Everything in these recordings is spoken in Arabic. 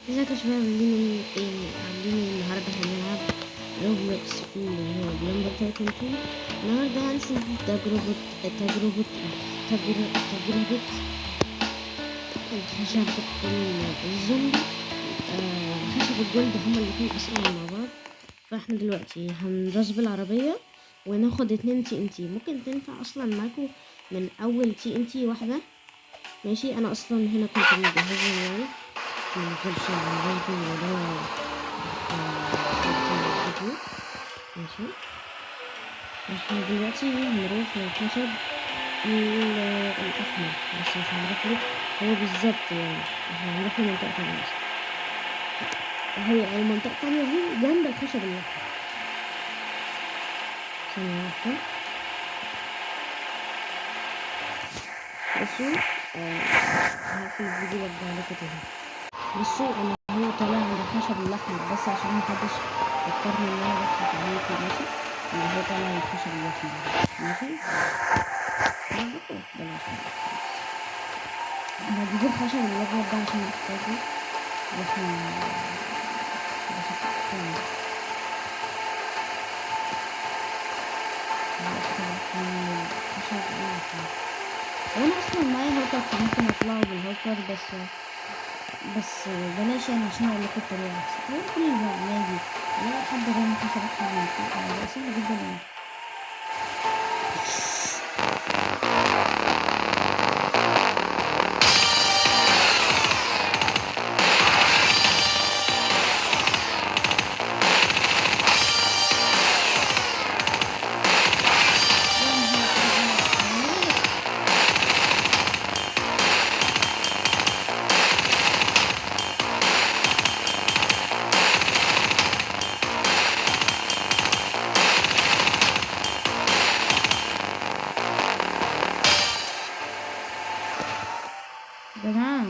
ازيك يا شباب؟ عاملين ايه النهارده؟ هنلعب روبلوكس في اللي هو بلمبر تايكون 2. النهارده هنشوف تجربة تجربة الخشب الزومبي. خشب الجلد هما الاتنين أسرع مع بعض. فاحنا دلوقتي هندرس بالعربية وناخد 2 TNT. ممكن تنفع أصلا معاكم من أول TNT واحدة. ماشي، أنا أصلا هنا كنت مجهزهم يعني من غير شغل برضه ولا فيديو. ماشي، احنا دلوقتي هنروح للخشب الأحمر، بس مش هنروح له هو بالظبط يعني. احنا هنروح لمنطقة تانية أصلا. هي المنطقة التانية دي جنب الخشب الأحمر. ثانية واحدة. بصوا، هقفل الفيديو وارجع لكم تاني. بصوا، أنا هو طالع عند الخشب الأحمر بس عشان محدش يفكرني إن أنا بضحك عليكم. ماشي، اللي هو طالع عند الخشب الأحمر. ماشي، بلاش بجيب الخشب الأبيض ده عشان محتاجه. واحنا وانا اصلا معايا هوكر فممكن اطلعه بالهوكر، بس بلاش يعني عشان اقول لكم الطريقه احسن. هو كل ما نادي لا حد رامي خشب احمر من فوق، ده سهل جدا يعني. جماعة،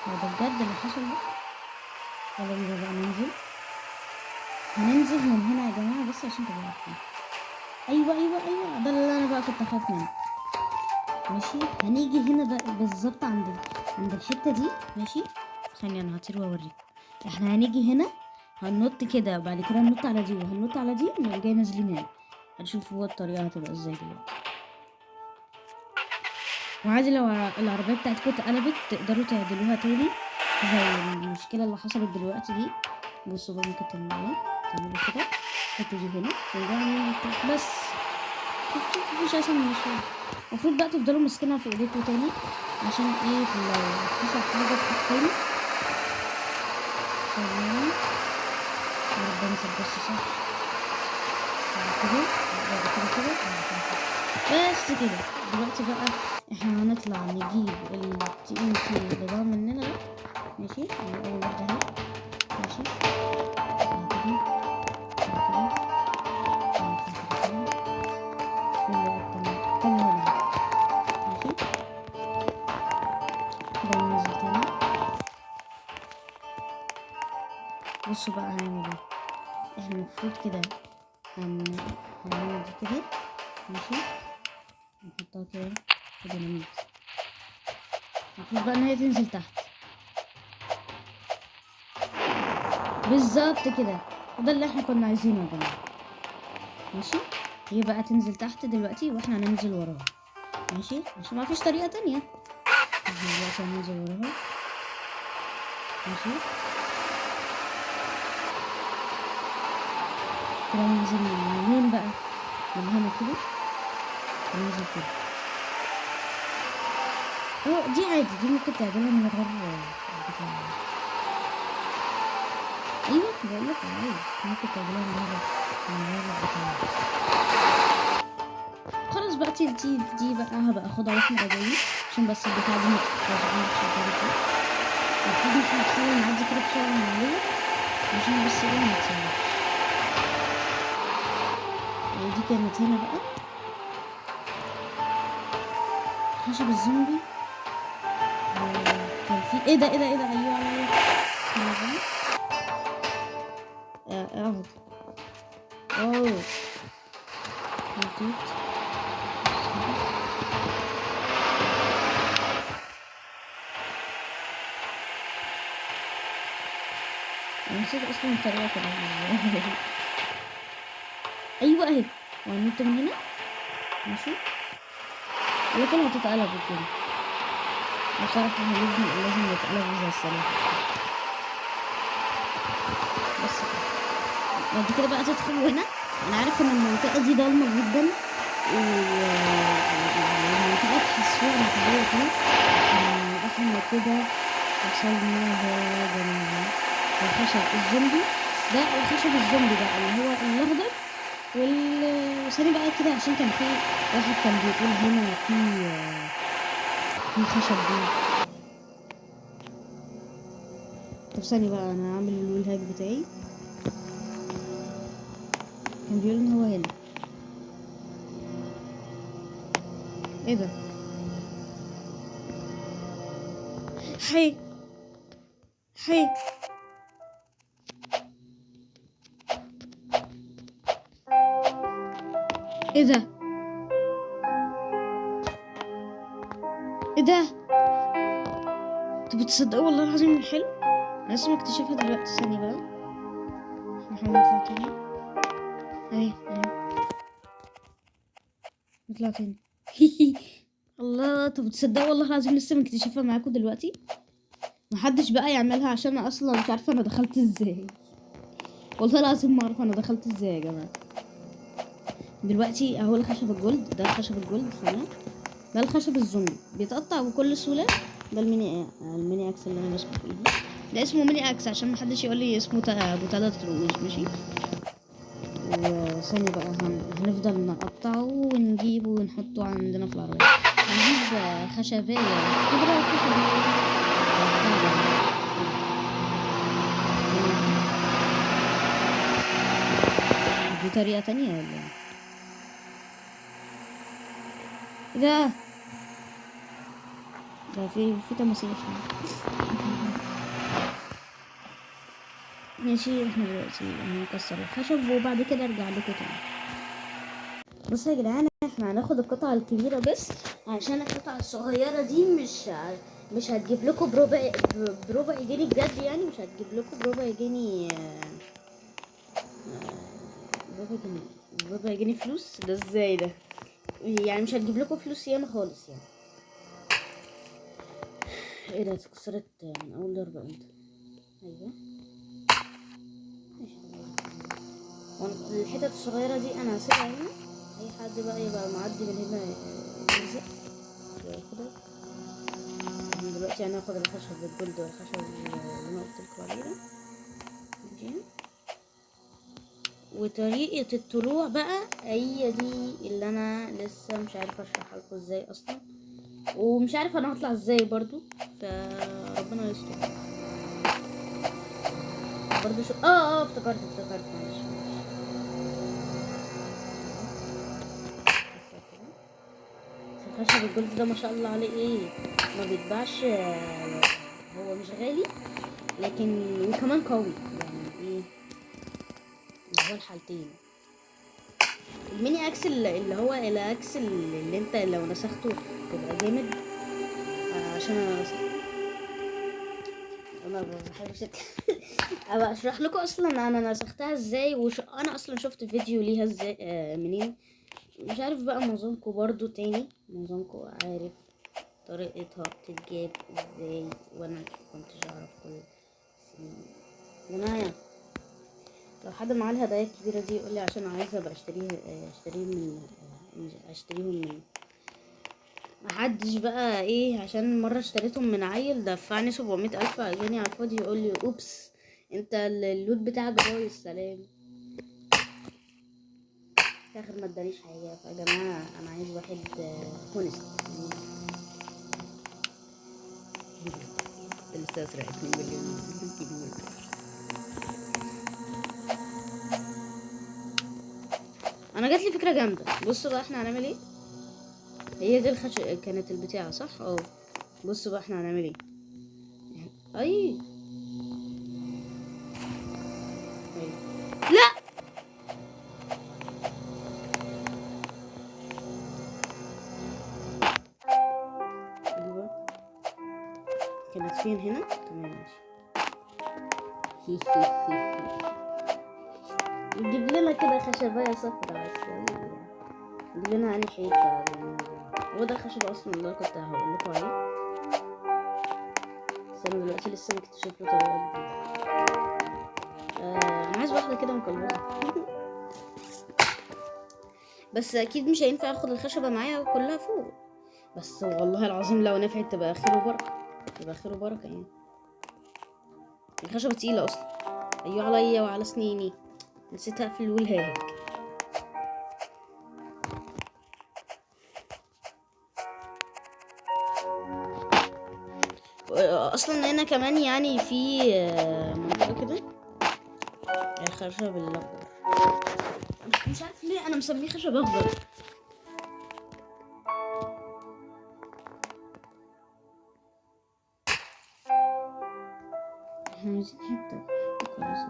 هو ده بجد اللي حصل ده؟ يلا بينا بقى ننزل. هننزل من هنا يا جماعة بس عشان تبقوا عارفين. ايوه، ده اللي انا بقى كنت اخاف منه. ماشي، هنيجي هنا بقى بالظبط عند الحتة دي. ماشي، ثانية انا هطير واوريك. احنا هنيجي هنا، هننط كده، بعد كده هننط على دي وهننط على دي ونقوم جاي نازلين هنا. هنشوف هو الطريقة هتبقى ازاي دلوقتي. وعادي لو العربية بتاعتكم اتقلبت تقدروا تعدلوها تاني زي المشكلة اللي حصلت دلوقتي دي. بصوا بقى، ممكن تعملوا كده، حطوا دي هنا ونرجع بس. شفتوا؟ مفيش اسهل من كده. المفروض بقى تفضلوا ماسكينها في ايديكوا تاني عشان ايه لو حصل حاجة تاني. ثانية، يا رب انزل بس صح. كده بس كده. دلوقتي بقى احنا هنطلع نجيب TNT اللي ضاع مننا ده. ماشي، اول واحدة اهي. ماشي، بصوا بقى هنعمل ايه. احنا المفروض كده هنعمل دي كده. ماشي، نحطها كده ننزل. المفروض بقى ان هي تنزل تحت بالظبط كده. وده اللي احنا كنا عايزينه يا جماعه. ماشي، هي بقى تنزل تحت دلوقتي واحنا هننزل وراها. ماشي، عشان ما فيش طريقه تانية. احنا دلوقتي هننزل وراها. ماشي، كده ننزل منين بقى؟ من هنا كده هننزل كده. دي عادي، دي ممكن تعدلها من غير بتاع. ايوه بقول لك عادي، ممكن تعدلها من غير بتاع. خلاص بقى، دي بقى هبقى اخدها واحنا راجعين عشان بس البتاع دي متقطعش شغاله فيه. المفروض احنا نحاول نعدي كده بسرعه من عليها عشان بس ايه متسويش. دي كانت هنا بقى خشب الزومبي. كان في ايه ده ايوه عليا. اقعد. اوه انا نسيت اصلا الطريقة كده. ايوه اهي، وهننط من هنا. ماشي، لكن هتتقلب كده. بصراحة احنا لازم نتقلب زي السلاحف. بس كده. بعد كده بقى تدخلوا هنا. انا عارف ان المنطقة دي ضلمة جدا، والمنطقة تحسوها مثالية كده، لكن احنا كده وصلنا يا جماعة الخشب الزومبي ده. الخشب الزومبي ده اللي هو الاخضر ثاني بقى كده، عشان كان في واحد كان بيقول هنا في خشب دي. طب ثاني بقى، انا هعمل الولهاج بتاعي. كان بيقول ان هو هنا. ايه ده؟ حي حي. ايه ده؟ ايه ده؟ انتوا بتصدقوا والله العظيم حلو. انا لسه مكتشفها دلوقتي. ثانية بقى، نحاول نطلع تاني. اهي نطلع تاني. الله، انتوا بتصدقوا والله العظيم لسه مكتشفها معاكم دلوقتي. محدش بقى يعملها، عشان انا اصلا مش عارفه انا دخلت ازاي. والله العظيم ما اعرف انا دخلت ازاي يا جماعه. دلوقتي اهو الخشب الجولد ده، الخشب الجولد ثانيه. ده الخشب الزومبي بيتقطع بكل سهوله. ده الميني اكس اللي انا ماسكه في ايدي. ده اسمه ميني اكس عشان محدش يقول لي اسمه ابو 3 رؤوس. ماشي. وثانية بقى هنفضل نقطعه ونجيبه ونحطه عندنا في العربية. هنجيب خشبية كبيرة وخشبية. دي طريقة تانية ولا ايه؟ ده في تماثيل. ماشي، احنا دلوقتي هنكسر الخشب وبعد كده ارجع لكم تاني. بصوا يا جدعان، احنا هناخد القطعة الكبيرة بس، عشان القطعة الصغيرة دي مش هتجيب لكم بربع جنيه بجد. يعني مش هتجيب لكم بربع جنيه. ربع جنيه فلوس ده ازاي ده؟ يعني مش هتجيب لكم فلوس ياما خالص يعني. ايه ده؟ اتكسرت من اول ضربة امتى؟ ايوه ماشي. الحتت الصغيرة دي انا هسيبها هنا. اي حد بقى يبقى معدي من هنا يرزق وياخدها. احنا دلوقتي هناخد الخشب الجلد والخشب اللي انا قلتلكوا عليه ده. ماشي. وطريقة الطلوع بقى هي دي اللي انا لسه مش عارفة اشرحها لكم ازاي اصلا، ومش عارفة انا هطلع ازاي برضو، فربنا يستر. برضو شو افتكرت معلش. الخشب الجلد ده ما شاء الله عليه ايه، ما بيتباعش. هو مش غالي، لكن وكمان قوي. يعني ايه اللي هو الحالتين. الميني اكس اللي هو الاكس اللي انت لو نسخته تبقى جامد. عشان انا ما بحبش ابقى اشرح لكم اصلا انا نسختها ازاي، انا اصلا شفت فيديو ليها ازاي منين. مش عارف بقى، معظمكم برضو تاني معظمكم عارف طريقتها بتتجاب ازاي، وانا كنتش اعرف كل السنين. يا جماعه، لو حد معاه الهدايا الكبيره دي يقول لي، عشان عايزه ابقى اشتريهم من محدش بقى ايه. عشان مرة اشتريتهم من عيل دفعني 700,000 جنيه على الفاضي، يقول لي اوبس انت اللوت بتاعك بايظ. سلام. في الاخر ما ادانيش حاجه. فيا جماعه انا عايز واحد هونست يعني. لسه اسرق 2 مليون جنيه. انا جات لي فكره جامده. بصوا بقى احنا هنعمل ايه. هي دي كانت البتاعه صح. بصوا بقى احنا هنعمل ايه. اي لا، ايوه كانت فين هنا. تمام ماشي. نجيب لنا كده خشبايه صفرا بس نجيب لنا اني حيطه. هو ده الخشب اصلا اللي انا كنت هقول لكم عليه، بس انا دلوقتي لسه مكتشف له طريقه جديده. انا عايز واحده كده مقلوبه. بس اكيد مش هينفع اخد الخشبه معايا كلها فوق، بس والله العظيم لو نفعت تبقى خير وبركه، تبقى خير وبركه يعني. الخشبه تقيله اصلا. ايوه عليا وعلى سنيني، نسيت اقفل والهاج. اصلا هنا كمان يعني في منطقه كده الخشب الاخضر، مش عارف ليه انا مسميه خشب اخضر. احنا عايزين حته كويسه.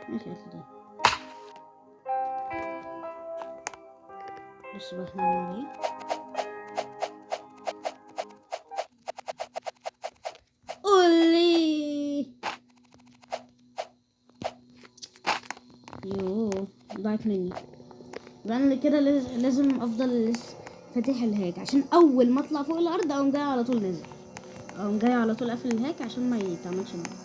ماشي دي. بص بقى احنا هنعمل ايه. قولي يوه ضاعت مني. يبقى انا كده لازم افضل فاتح الهاك عشان اول ما اطلع فوق الارض اقوم جاي على طول نازل، اقوم جاي على طول قافل الهاك عشان ما يتعملش معايا.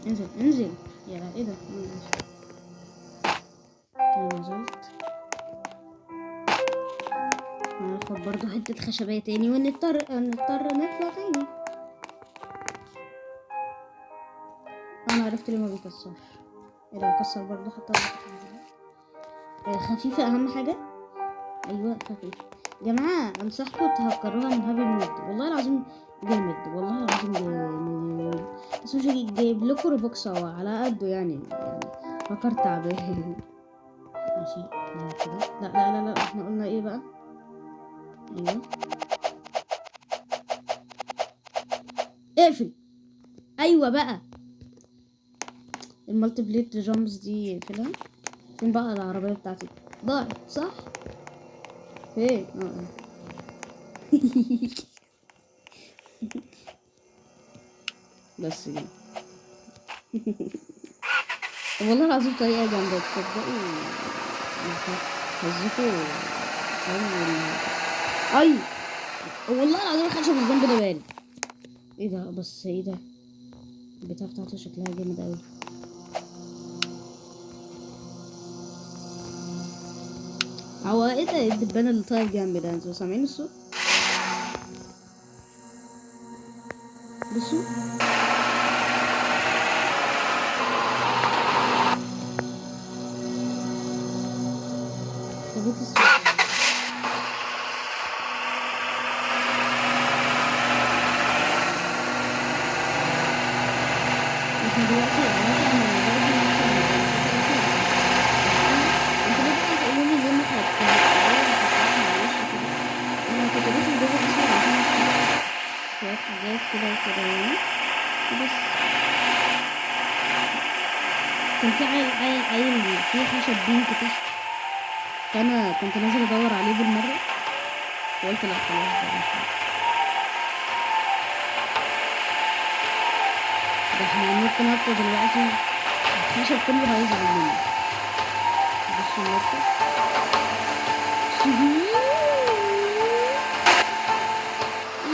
انزل انزل يا ايه ده. كده نزلت. هناخد برضو حتة خشبية تاني ونضطر نطلع تاني. انا عرفت ليه ما بيكسرش. ايه لو كسر برضو حتى خفيفة اهم حاجة. ايوه خفيف. يا جماعة انصحكم تهكروها من هابي مود، والله العظيم جامد، والله العظيم جامد. بس مش جايب لكم روبوكس على قده يعني هكر تعبان. ماشي كده. لا لا لا لا احنا قلنا ايه بقى. ايوه اقفل. ايوه بقى المالتي بليت جامبس دي اقفلها. فين بقى العربية بتاعتي؟ ضاعت صح؟ فين؟ بس كده. والله العظيم طريقة جامدة تصدقوا. هزكوا. اي والله العظيم خشب الذنب ده بارد. ايه ده بس ايه ده البتاع بتاعته شكلها جامد اوي. هو ايه ده الدبانة اللي طاير جنبي ده؟ انتوا سامعين الصوت؟ بصوا ثبت الصوت. احنا دلوقتي هنطلع من درجة انتوا ليه بقى تقولوا لي ليه ما انا كنت لسه مجرد اسمع عشان شوية حاجات كده وكده يعني. بس كان في عيل في خشب بينك تحت، فانا كنت نازل ادور عليه بالمره وقلت لا خلاص ده احنا هننط نطه دلوقتي الخشب كله هيزعل مني. بصوا النطه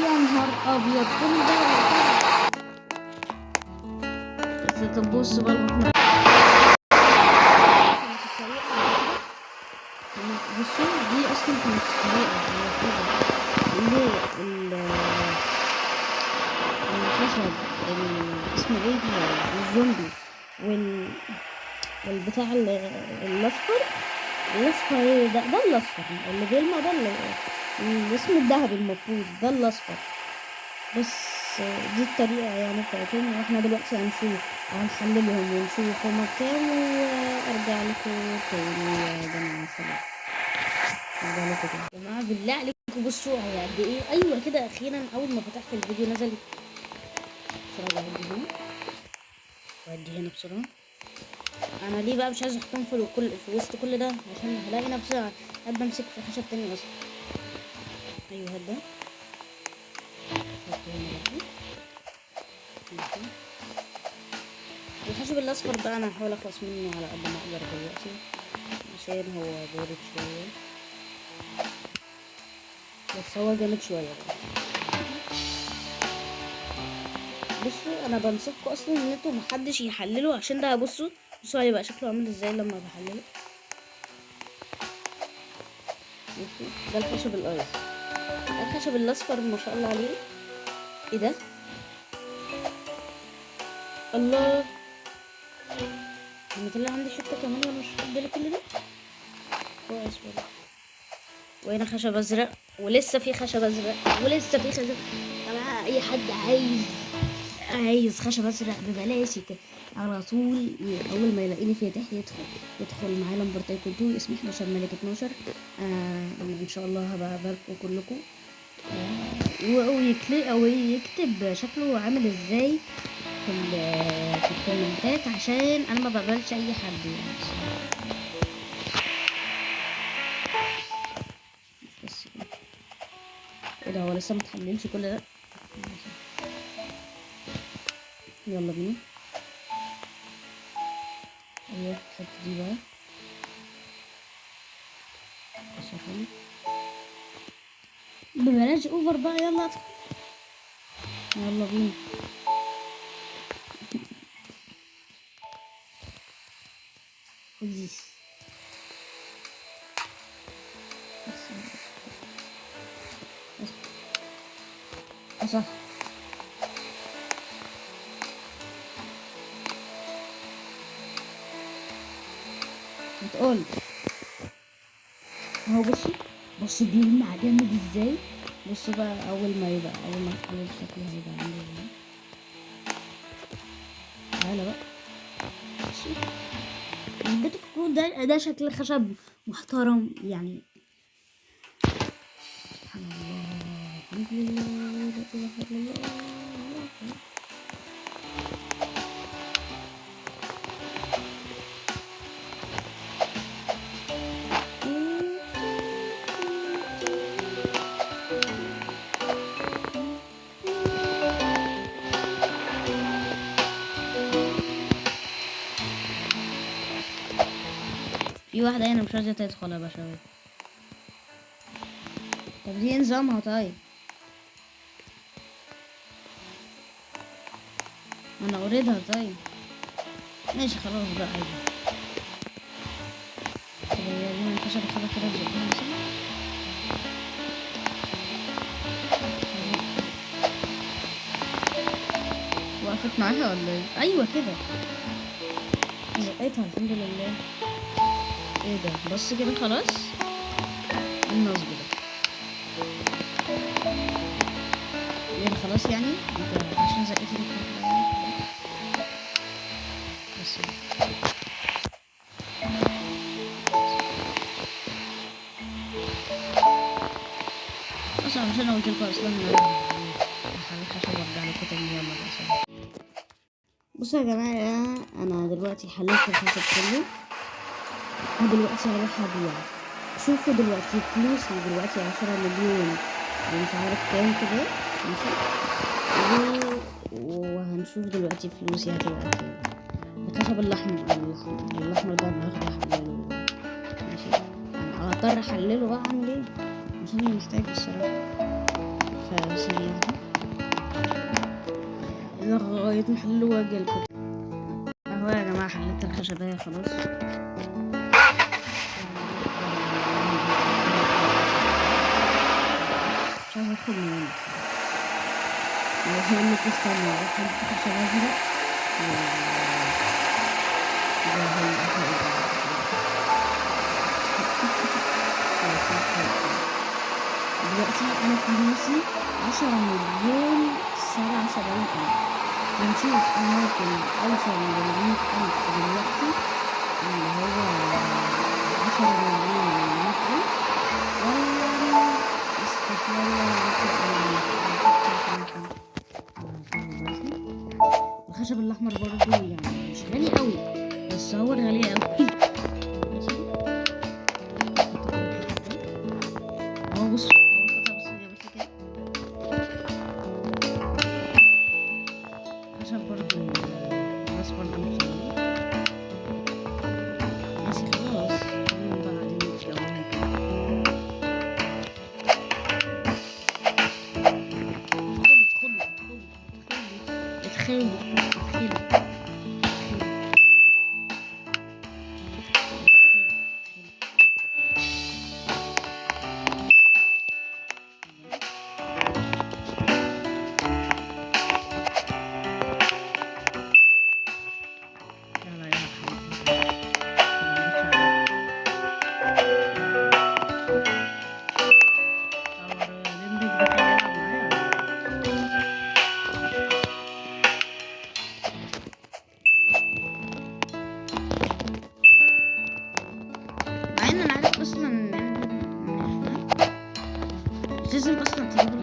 يا نهار ابيض كل ده. طب بص بقى بصوا دي اصلا كانت الطريقه اللي الخشب اسمه ايه الزومبي والبتاع الاصفر ايه ده الاصفر اللي بيلمع ده اللي اسمه الذهبي المفروض ده الاصفر. بس دي الطريقة يعني بتاعتهم، واحنا دلوقتي هنحللهم ونشوف هما كام وارجع لكم تاني يا جماعة. سلام. ارجع لكم تاني يا جماعة بالله عليكم. بصوا هي قد ايه. ايوه كده اخيرا اول ما فتحت الفيديو نزل بسرعة. وادي هنا بسرعة. انا ليه بقى مش عايز احطهم في وسط كل ده عشان هلاقي نفسي قاعد بمسك في خشب تاني اصلا. ايوه هات ده هنا برضه. الخشب الاصفر بقى انا هحاول اخلص منه على قد ما اقدر دلوقتي عشان هو بارد شويه، بس هو جامد شويه بقى. بصوا انا بنصحكم اصلا ان انتوا محدش يحلله، عشان ده بصوا هيبقى شكله عامل ازاي لما بحلله. بصوا ده الخشب الايس، ده الخشب الاصفر ما شاء الله عليه. ايه ده؟ الله، انا طلع عندي حته كمان وانا مش واخد بالي كل ده. كويس والله. وهنا خشب ازرق، ولسه في خشب ازرق، ولسه في خشب. طبعا اي حد عايز خشب ازرق ببلاش على طول اول ما يلاقيني فاتح يدخل معايا لمبر تايكون 2 اسمي 11 ملك 12. ان شاء الله هبقى باركم كلكم. او يكتب شكله عامل ازاي في الكومنتات، عشان انا ما بقبلش اي حد يعني. بس ايه ده، هو لسه متحملش كل ده؟ يلا بينا. ايوه الحته دي بقى عشان ببلاش اوفر بقى. يلا ادخل، يلا بينا. بس صح. بتقول اهو بص بيلمع جامد ازاي. بص بقى اول ما نحلل شكله هيبقى عامل ازاي. تعالى بقى بصوا بدكم ده شكل خشب محترم يعني. سبحان الله، الحمد لله، لا اله الا الله. في واحدة هنا مش راضية تدخل يا باشا. طب دي نظامها طيب؟ ما انا اريدها طيب. ماشي خلاص بقى عادي. طب هي دي ما انتشرت كده تزقها مثلا. وقفت معاها ولا ايه؟ ايوه كده زقيتها الحمد لله. ايه ده، بص كده خلاص. النصب ده يعني خلاص يعني انت عشان زقيتي بس اصلا مش انا قلت لكم اصلا ان انا هحاول ارجع لكم تاني. يلا بقى بصوا يا جماعه، انا دلوقتي حللت الخشب كله ودلوقتي هروح ابيع. شوفوا دلوقتي فلوسي دلوقتي 10 مليون ومش عارف كام كده. ماشي، وهنشوف دلوقتي فلوسي هتبقى كام. الخشب الاحمر ده انا هاخده احلله. ماشي، انا هضطر احلله بقى. اعمل ايه عشان انا محتاج الصراحه. فثانية لغاية ما احلله واجيلكم اهو يا جماعة. حليت الخشبية خلاص. مش عايزة ادخل من هنا عشان انك استنى اروح الخشبية دلوقتي انا فلوسي 10 مليون 77,000. هنشوف انا ممكن اوصل ل100,000 دلوقتي اللي هو 10 مليون 100,000 ولا الخشب الاحمر برضو يعني مش غالي قوي بس هو غالي قوي. اهو بص اول خطوه بص هي بس كده. تتخيل مع ان انا عارف اصلا ان احنا مش لازم اصلا تجيبوا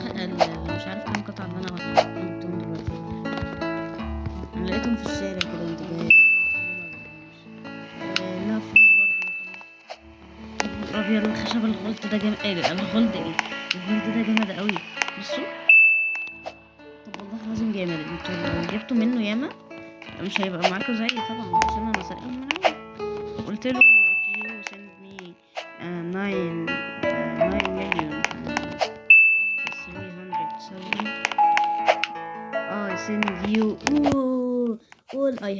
مش عارف كام قطعة اللي انا جبتهم دلوقتي. انا لقيتهم في الشارع كده وانت جاي انها فلوس برضه. ابيض الخشب الغلط ده جامد. ايه الغلط ايه؟ الجلد ده جامد قوي. بصوا، طب والله لازم جامد. انتوا لو جبتوا منه ياما مش هيبقى معاكوا زي طبعا عشان انا سارقهم من عندي. قلت له if you send me 9 million 300,000 I send you all I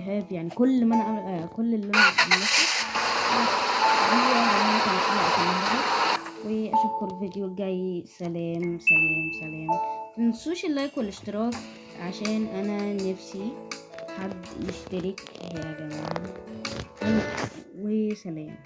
have يعني كل ما انا كل اللي انا عملته. بس دي يا جماعة كانت حلقة النهاردة، واشوفكم الفيديو الجاي. سلام سلام سلام. متنسوش اللايك والاشتراك عشان انا نفسي حد يشترك يا جماعة. وسلام.